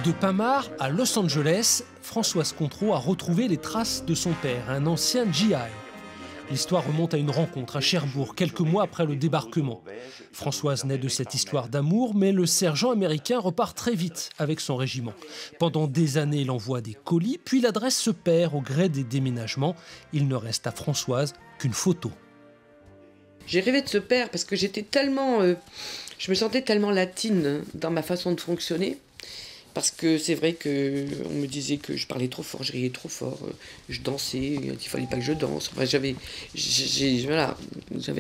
De Pinmar à Los Angeles, Françoise Contreau a retrouvé les traces de son père, un ancien GI. L'histoire remonte à une rencontre à Cherbourg, quelques mois après le débarquement. Françoise naît de cette histoire d'amour, mais le sergent américain repart très vite avec son régiment. Pendant des années, il envoie des colis, puis l'adresse se perd au gré des déménagements. Il ne reste à Françoise qu'une photo. J'ai rêvé de ce père parce que j'étais tellement... je me sentais tellement latine dans ma façon de fonctionner. Parce que c'est vrai qu'on me disait que je parlais trop fort, je riais trop fort, je dansais, il fallait pas que je danse. Enfin, j'avais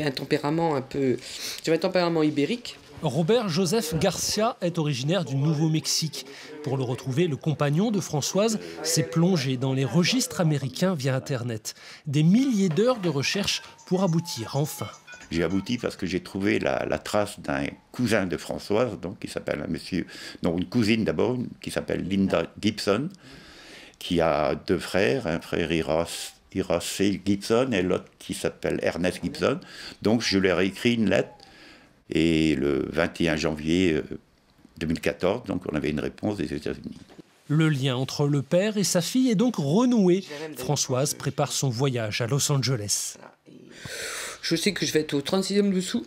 un tempérament j'avais un tempérament ibérique. Robert Joseph Garcia est originaire du Nouveau-Mexique. Pour le retrouver, le compagnon de Françoise s'est plongé dans les registres américains via Internet. Des milliers d'heures de recherche pour aboutir enfin. J'ai abouti parce que j'ai trouvé la trace d'un cousin de Françoise, donc, qui s'appelle une cousine d'abord, qui s'appelle Linda Gibson, qui a deux frères, un frère Hiroshi Gibson et l'autre qui s'appelle Ernest Gibson. Donc je leur ai écrit une lettre et le 21 janvier 2014, donc on avait une réponse des États-Unis. Le lien entre le père et sa fille est donc renoué. Françoise prépare son voyage à Los Angeles. Je sais que je vais être au 36e dessous,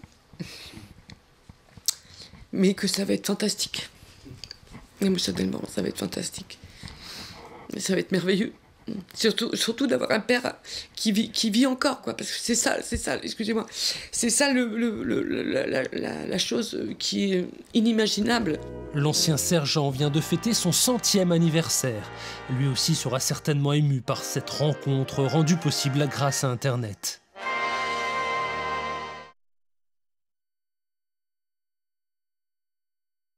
mais que ça va être fantastique. Émotionnellement, ça va être fantastique. Ça va être merveilleux. Surtout d'avoir un père qui vit encore, quoi. Parce que c'est ça, excusez-moi. C'est ça la chose qui est inimaginable. L'ancien sergent vient de fêter son 100e anniversaire. Lui aussi sera certainement ému par cette rencontre rendue possible grâce à Internet.